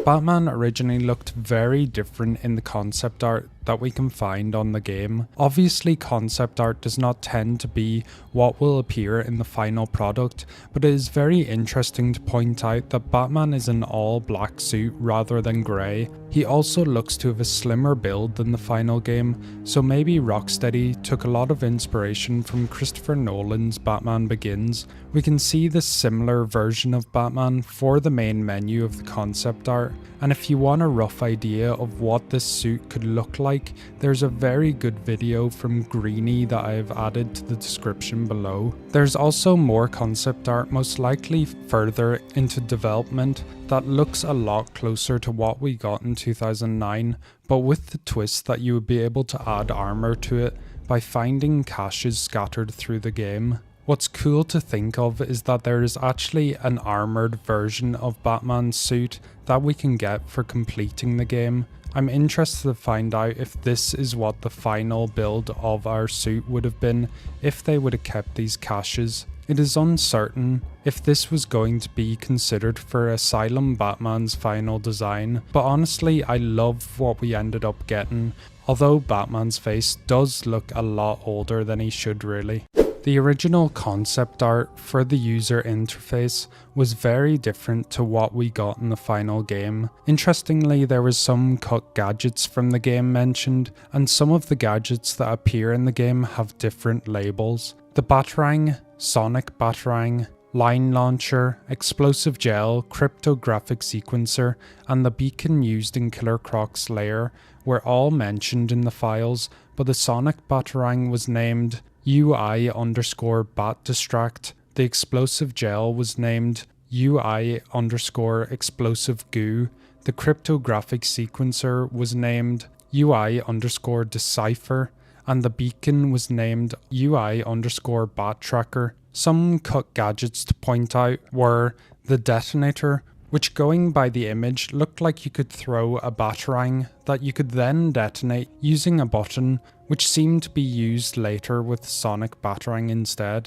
Batman originally looked very different in the concept art that we can find on the game. Obviously, concept art does not tend to be what will appear in the final product, but it is very interesting to point out that Batman is an all black suit rather than grey. He also looks to have a slimmer build than the final game, so maybe Rocksteady took a lot of inspiration from Christopher Nolan's Batman Begins. We can see this similar version of Batman for the main menu of the concept art, and if you want a rough idea of what this suit could look like, there's a very good video from Greeny that I have added to the description below. There's also more concept art, most likely further into development, that looks a lot closer to what we got in 2009, but with the twist that you would be able to add armor to it by finding caches scattered through the game. What's cool to think of is that there is actually an armored version of Batman's suit that we can get for completing the game. I'm interested to find out if this is what the final build of our suit would have been if they would have kept these caches. It is uncertain if this was going to be considered for Asylum Batman's final design, but honestly I love what we ended up getting, although Batman's face does look a lot older than he should really. The original concept art for the user interface was very different to what we got in the final game. Interestingly, there was some cut gadgets from the game mentioned, and some of the gadgets that appear in the game have different labels. The Batarang, Sonic Batarang, Line Launcher, Explosive Gel, Cryptographic Sequencer, and the beacon used in Killer Croc's lair were all mentioned in the files, but the Sonic Batarang was named UI_Bat Distract, the Explosive Gel was named UI_Explosive Goo, the Cryptographic Sequencer was named UI_Decipher, and the beacon was named UI_Bat Tracker. Some cut gadgets to point out were the detonator, which going by the image looked like you could throw a batarang that you could then detonate using a button, which seemed to be used later with Sonic Batarang instead.